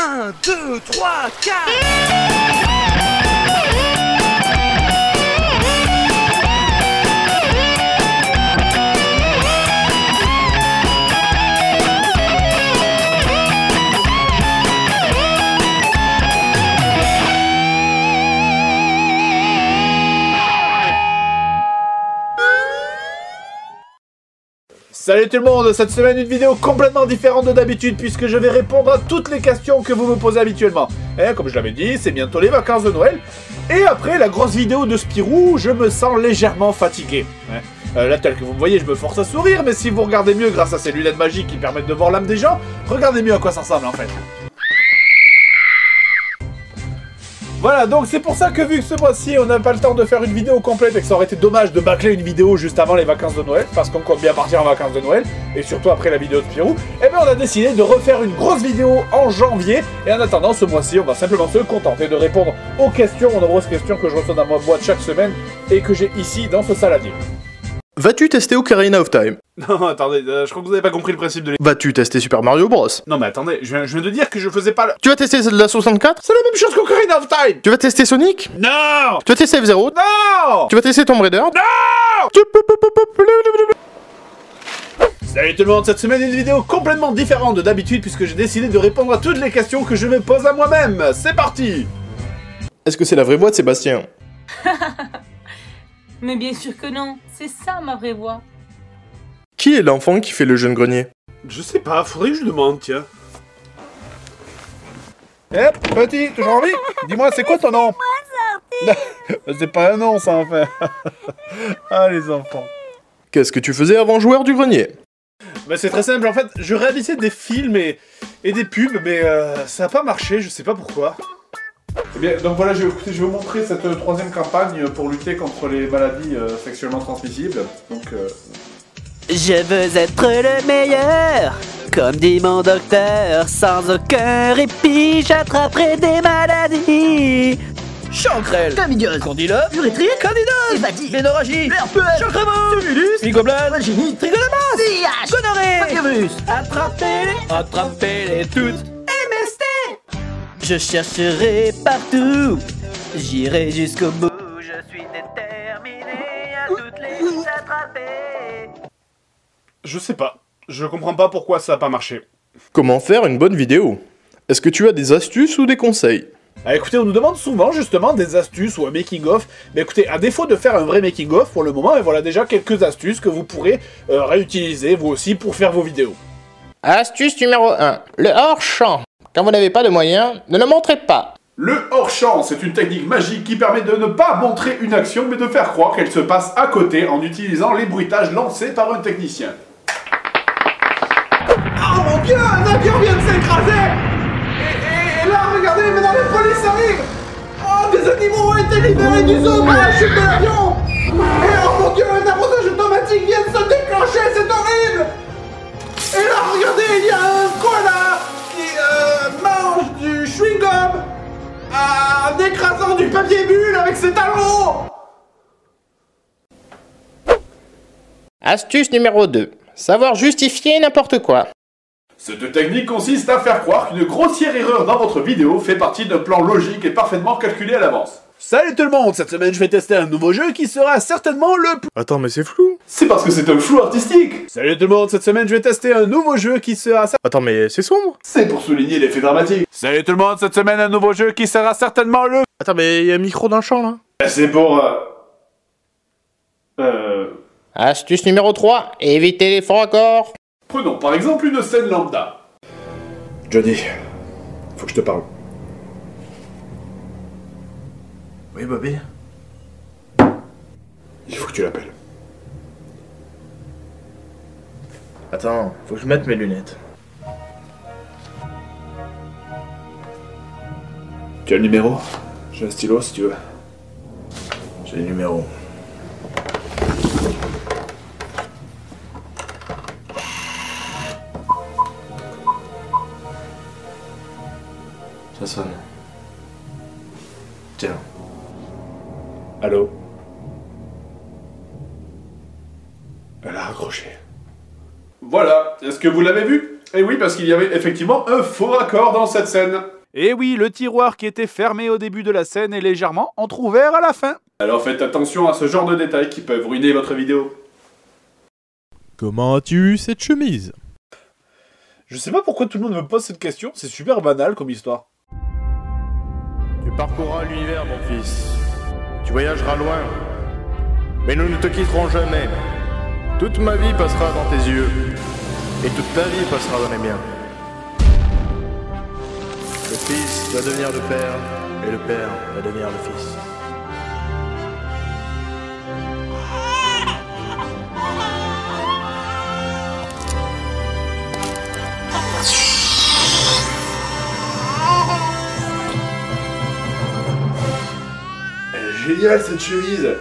1, 2, 3, 4. Salut tout le monde, cette semaine une vidéo complètement différente de d'habitude puisque je vais répondre à toutes les questions que vous me posez habituellement. Et comme je l'avais dit, c'est bientôt les vacances de Noël. Et après la grosse vidéo de Spirou, je me sens légèrement fatigué. Là, tel que vous me voyez, je me force à sourire, mais si vous regardez mieux grâce à ces lunettes magiques qui permettent de voir l'âme des gens, regardez mieux à quoi ça ressemble en fait. Voilà, donc c'est pour ça que vu que ce mois-ci on n'a pas le temps de faire une vidéo complète et que ça aurait été dommage de bâcler une vidéo juste avant les vacances de Noël, parce qu'on compte bien partir en vacances de Noël, et surtout après la vidéo de Spirou, eh bien on a décidé de refaire une grosse vidéo en janvier, et en attendant ce mois-ci on va simplement se contenter de répondre aux questions, aux nombreuses questions que je reçois dans ma boîte chaque semaine, et que j'ai ici dans ce saladier. Vas-tu tester Ocarina of Time? Non, attendez, je crois que vous avez pas compris le principe de Vas-tu tester Super Mario Bros? Non mais attendez, je viens de dire que je faisais pas le... Tu vas tester celle de la 64? C'est la même chose qu'Ocarina of Time. Tu vas tester Sonic? Non. Tu vas tester F-Zero? Non. Tu vas tester Tomb Raider? Non. Salut tout le monde, cette semaine une vidéo complètement différente de d'habitude puisque j'ai décidé de répondre à toutes les questions que je me pose à moi-même. C'est parti. Est-ce que c'est la vraie voix de Sébastien? Mais bien sûr que non, c'est ça ma vraie voix. Qui est l'enfant qui fait le jeune grenier? Je sais pas, faudrait que je demande, tiens. Eh, petit, toujours envie? Dis-moi, c'est quoi ton nom? C'est pas un nom, ça, en fait. Ah, les enfants. Qu'est-ce que tu faisais avant joueur du grenier? Bah, c'est très simple, en fait, je réalisais des films et des pubs, mais ça a pas marché, je sais pas pourquoi. Eh bien, donc voilà, je vais vous montrer cette troisième campagne pour lutter contre les maladies sexuellement transmissibles. Donc, Je veux être le meilleur, comme dit mon docteur, sans aucun répit, j'attraperai des maladies. Chancrel, Chlamydiose, Candida, urétrite, Candidose, hépatite, Ménorragie, herpès, Chancremous, syphilis, Mycoblasme, vagini, Trichomonas, VIH, Gonorrhée, papillomyrus, attrapez-les toutes. MST. Je chercherai partout, j'irai jusqu'au bout, je suis déterminé à toutes les attraper. je sais pas. Je comprends pas pourquoi ça a pas marché. Comment faire une bonne vidéo? Est-ce que tu as des astuces ou des conseils? Ah, écoutez, on nous demande souvent justement des astuces ou un making-of. Mais écoutez, à défaut de faire un vrai making-of pour le moment, et voilà déjà quelques astuces que vous pourrez réutiliser vous aussi pour faire vos vidéos. Astuce numéro 1. Le hors-champ. Quand vous n'avez pas de moyens, ne le montrez pas. Le hors-champ, c'est une technique magique qui permet de ne pas montrer une action, mais de faire croire qu'elle se passe à côté en utilisant les bruitages lancés par un technicien. Oh mon dieu, un avion vient de s'écraser! Et là, regardez, maintenant la police arrive! Oh, des animaux ont été libérés du zoo par la chute de l'avion! Et oh mon dieu, un arrosage automatique vient de se déclencher, c'est horrible! Et là, regardez, il y a un koala qui mange du chewing-gum en écrasant du papier bulle avec ses talons! Astuce numéro 2. Savoir justifier n'importe quoi. Cette technique consiste à faire croire qu'une grossière erreur dans votre vidéo fait partie d'un plan logique et parfaitement calculé à l'avance. Salut tout le monde, cette semaine je vais tester un nouveau jeu qui sera certainement le plus... Attends, mais c'est flou. C'est parce que c'est un flou artistique. Salut tout le monde, cette semaine je vais tester un nouveau jeu qui sera... Attends, mais c'est sombre. C'est pour souligner l'effet dramatique. Salut tout le monde, cette semaine un nouveau jeu qui sera certainement le... Attends, mais il y a un micro dans le champ, là. C'est pour... Astuce numéro 3. Éviter les faux raccords. Prenons par exemple une scène lambda. Johnny, faut que je te parle. Oui, Bobby. Il faut que tu l'appelles. Attends, faut que je mette mes lunettes. Tu as le numéro? J'ai un stylo si tu veux. J'ai le numéro. Ça sonne. Tiens. Allô? Elle a raccroché. Voilà, est-ce que vous l'avez vu? Eh oui, parce qu'il y avait effectivement un faux raccord dans cette scène. Et oui, le tiroir qui était fermé au début de la scène est légèrement entrouvert à la fin. Alors faites attention à ce genre de détails qui peuvent ruiner votre vidéo. Comment as-tu eu cette chemise? Je sais pas pourquoi tout le monde me pose cette question, c'est super banal comme histoire. Tu parcourras l'univers, mon fils. Tu voyageras loin. Mais nous ne te quitterons jamais. Toute ma vie passera dans tes yeux. Et toute ta vie passera dans les miens. Le fils va devenir le père. Et le père va devenir le fils. Génial cette chemise.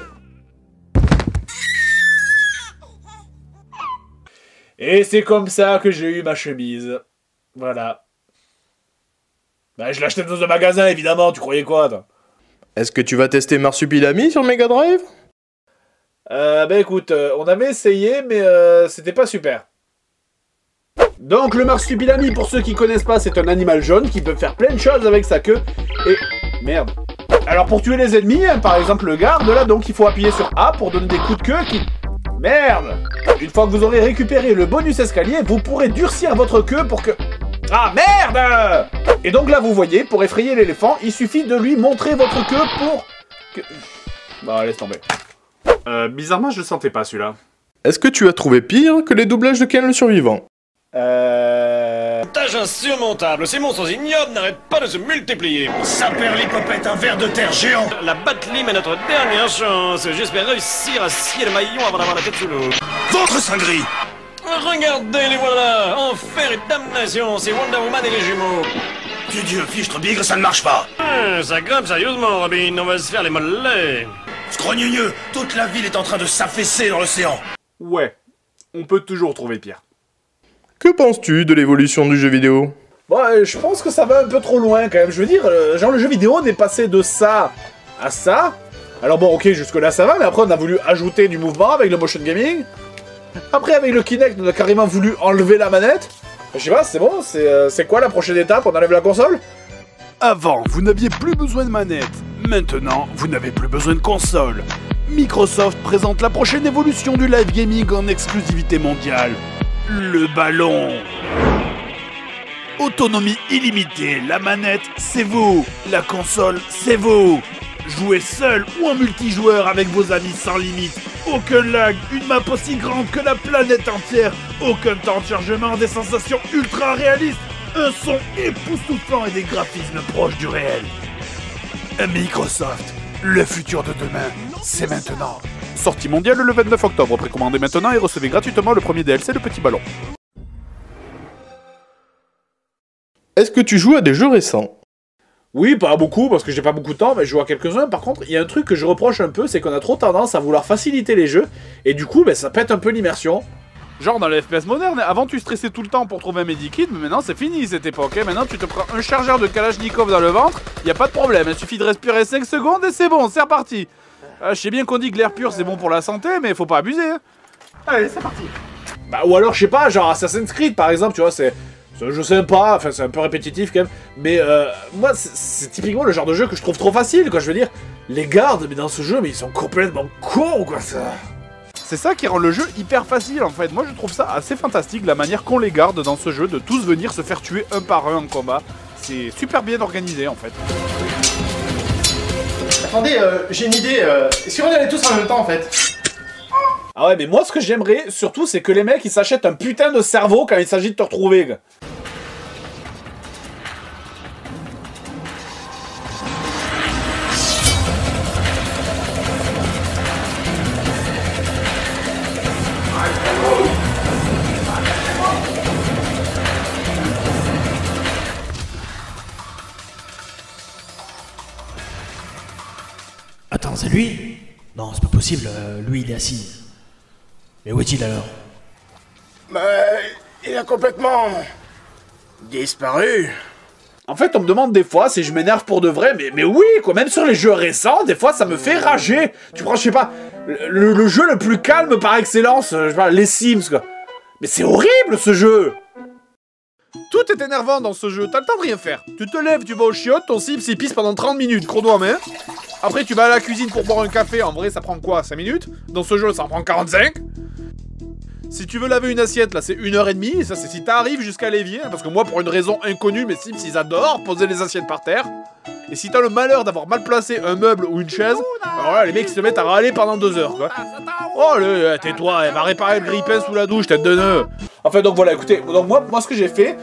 Et c'est comme ça que j'ai eu ma chemise. Voilà. Bah je l'ai acheté dans un magasin évidemment, tu croyais quoi toi? Est-ce que tu vas tester Marsupilami sur Mega Drive? Bah écoute, on avait essayé mais c'était pas super. Donc le Marsupilami, pour ceux qui connaissent pas, c'est un animal jaune qui peut faire plein de choses avec sa queue. Et... merde. Alors pour tuer les ennemis, hein, par exemple le garde là, donc il faut appuyer sur A pour donner des coups de queue qui... Merde! Une fois que vous aurez récupéré le bonus escalier, vous pourrez durcir votre queue pour que... Ah merde! Et donc là vous voyez, pour effrayer l'éléphant, il suffit de lui montrer votre queue pour... que... Bah laisse tomber. Bizarrement je le sentais pas celui-là. Est-ce que tu as trouvé pire que les doublages de Ken le Survivant? Tâche insurmontable, ces monstres ignobles n'arrêtent pas de se multiplier. Ça perd l'hypopète, un ver de terre géant. La Batlim est notre dernière chance. J'espère réussir à scier le maillon avant d'avoir la tête sous l'eau. Votre cinglée. Regardez, les voilà. Enfer et damnation, c'est Wonder Woman et les jumeaux. Dieu, fichtre bigre, ça ne marche pas. Ça grimpe sérieusement, Robin, on va se faire les mollets. Scrogneux, toute la ville est en train de s'affaisser dans l'océan. Ouais, on peut toujours trouver pire. Que penses-tu de l'évolution du jeu vidéo? Bon, je pense que ça va un peu trop loin quand même. Je veux dire, genre le jeu vidéo on est passé de ça à ça. Alors bon, ok, jusque là ça va, mais après on a voulu ajouter du mouvement avec le motion gaming. Après avec le Kinect, on a carrément voulu enlever la manette. Je sais pas, c'est bon, c'est quoi la prochaine étape? On enlève la console? Avant, vous n'aviez plus besoin de manette. Maintenant, vous n'avez plus besoin de console. Microsoft présente la prochaine évolution du live gaming en exclusivité mondiale. Le ballon. Autonomie illimitée, la manette, c'est vous. La console, c'est vous. Jouez seul ou en multijoueur avec vos amis sans limite. Aucun lag, une map aussi grande que la planète entière. Aucun temps de chargement, des sensations ultra réalistes. Un son époustouflant et des graphismes proches du réel. Microsoft, le futur de demain, c'est maintenant. Sortie mondiale le 29 octobre. Précommandez maintenant et recevez gratuitement le premier DLC, le petit ballon. Est-ce que tu joues à des jeux récents? Oui, pas beaucoup, parce que j'ai pas beaucoup de temps, mais je joue à quelques-uns. Par contre, il y a un truc que je reproche un peu, c'est qu'on a trop tendance à vouloir faciliter les jeux, et du coup, ça pète un peu l'immersion. Genre dans les FPS modernes, avant tu stressais tout le temps pour trouver un medikit, mais maintenant c'est fini cette époque. Hein. Maintenant tu te prends un chargeur de Kalachnikov dans le ventre, y a pas de problème, il suffit de respirer 5 secondes et c'est bon, c'est reparti. Je sais bien qu'on dit que l'air pur c'est bon pour la santé, mais faut pas abuser. Hein. Allez, c'est parti. Bah ou alors je sais pas, genre Assassin's Creed par exemple, tu vois, c'est un jeu sympa, enfin c'est un peu répétitif quand même, mais moi c'est typiquement le genre de jeu que je trouve trop facile, quoi. Je veux dire, les gardes, mais dans ce jeu, mais ils sont complètement cons, quoi, ça. C'est ça qui rend le jeu hyper facile en fait. Moi je trouve ça assez fantastique la manière qu'on les garde dans ce jeu, de tous venir se faire tuer un par un en combat. C'est super bien organisé en fait. Attendez, j'ai une idée. Si on y allait tous en même temps en fait? Ah ouais, mais moi ce que j'aimerais surtout c'est que les mecs ils s'achètent un putain de cerveau quand il s'agit de te retrouver. Gars. Attends, c'est lui? Non, c'est pas possible, lui il est assis. Mais où est-il alors? Bah, il a complètement... disparu. En fait, on me demande des fois si je m'énerve pour de vrai, mais oui, quoi, même sur les jeux récents, des fois ça me fait rager. Tu prends, je sais pas, le jeu le plus calme par excellence, je sais pas, les Sims, quoi. Mais c'est horrible ce jeu! Tout est énervant dans ce jeu, t'as le temps de rien faire. Tu te lèves, tu vas au chiottes, ton cible s'y pisse pendant 30 minutes, chrono en main. Après tu vas à la cuisine pour boire un café, en vrai ça prend quoi, 5 minutes? Dans ce jeu ça en prend 45. Si tu veux laver une assiette, là c'est 1h30, et ça c'est si t'arrives jusqu'à l'évier, parce que moi pour une raison inconnue, mes Sims ils adorent poser les assiettes par terre. Et si t'as le malheur d'avoir mal placé un meuble ou une chaise, alors là les mecs ils se mettent à râler pendant 2 heures quoi. Oh tais-toi, elle va réparer le grille-pain sous la douche, tête de nœud. Enfin donc voilà, écoutez, donc moi ce que j'ai fait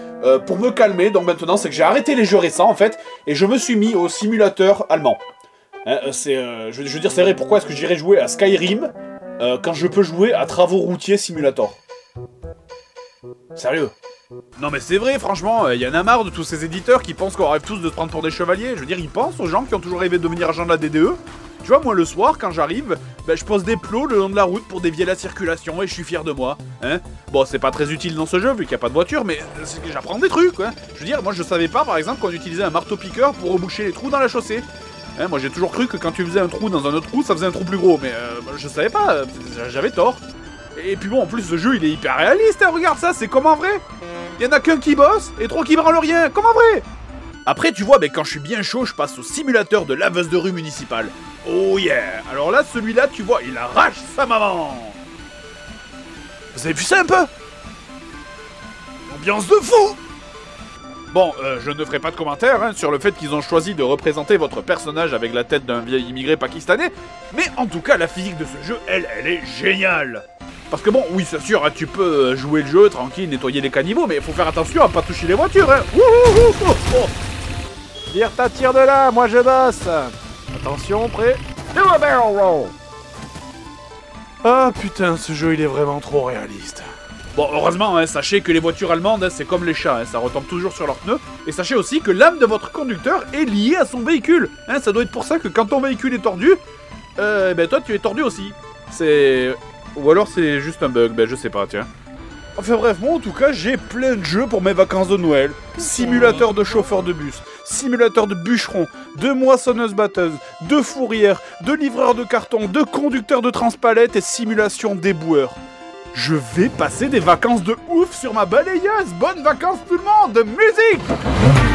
pour me calmer, donc maintenant c'est que j'ai arrêté les jeux récents en fait, et je me suis mis au simulateur allemand. Je veux dire c'est vrai, pourquoi est-ce que j'irais jouer à Skyrim quand je peux jouer à Travaux Routiers Simulator? Sérieux? Non mais c'est vrai, franchement, il y en a marre de tous ces éditeurs qui pensent qu'on rêve tous de se prendre pour des chevaliers. Je veux dire, ils pensent aux gens qui ont toujours rêvé de devenir agent de la DDE. Tu vois, moi le soir, quand j'arrive, je pose des plots le long de la route pour dévier la circulation et je suis fier de moi. Hein, bon, c'est pas très utile dans ce jeu vu qu'il n'y a pas de voiture, mais j'apprends des trucs, quoi. Je veux dire, moi je savais pas par exemple qu'on utilisait un marteau-piqueur pour reboucher les trous dans la chaussée. Hein, moi j'ai toujours cru que quand tu faisais un trou dans un autre trou, ça faisait un trou plus gros, mais je savais pas, j'avais tort. Et puis bon, en plus ce jeu il est hyper réaliste, hein, regarde ça, c'est comme en vrai. Y'en a qu'un qui bosse et 3 qui branlent rien, comme en vrai. Après tu vois, quand je suis bien chaud, je passe au simulateur de laveuse de rue municipale. Oh yeah. Alors là, celui-là, tu vois, il arrache sa maman. Vous avez vu ça un peu? Ambiance de fou. Bon, je ne ferai pas de commentaires sur le fait qu'ils ont choisi de représenter votre personnage avec la tête d'un vieil immigré pakistanais, mais en tout cas, la physique de ce jeu, elle est géniale. Parce que bon, oui, c'est sûr, hein, tu peux jouer le jeu tranquille, nettoyer les caniveaux, mais il faut faire attention à pas toucher les voitures, hein. Tire ta tire de là, moi je bosse. Attention, prêt. Do a barrel roll. Ah putain, ce jeu il est vraiment trop réaliste. Bon, heureusement, hein, sachez que les voitures allemandes, hein, c'est comme les chats, hein, ça retombe toujours sur leurs pneus. Et sachez aussi que l'âme de votre conducteur est liée à son véhicule. Hein, ça doit être pour ça que quand ton véhicule est tordu, toi tu es tordu aussi. C'est... Ou alors c'est juste un bug, je sais pas, tiens. Enfin bref, moi en tout cas, j'ai plein de jeux pour mes vacances de Noël. Simulateur de chauffeur de bus, simulateur de bûcheron, de moissonneuse-batteuse, de fourrière, de livreur de carton, de conducteur de transpalette et simulation d'éboueur. Je vais passer des vacances de ouf sur ma balayeuse. Bonnes vacances tout le monde, musique!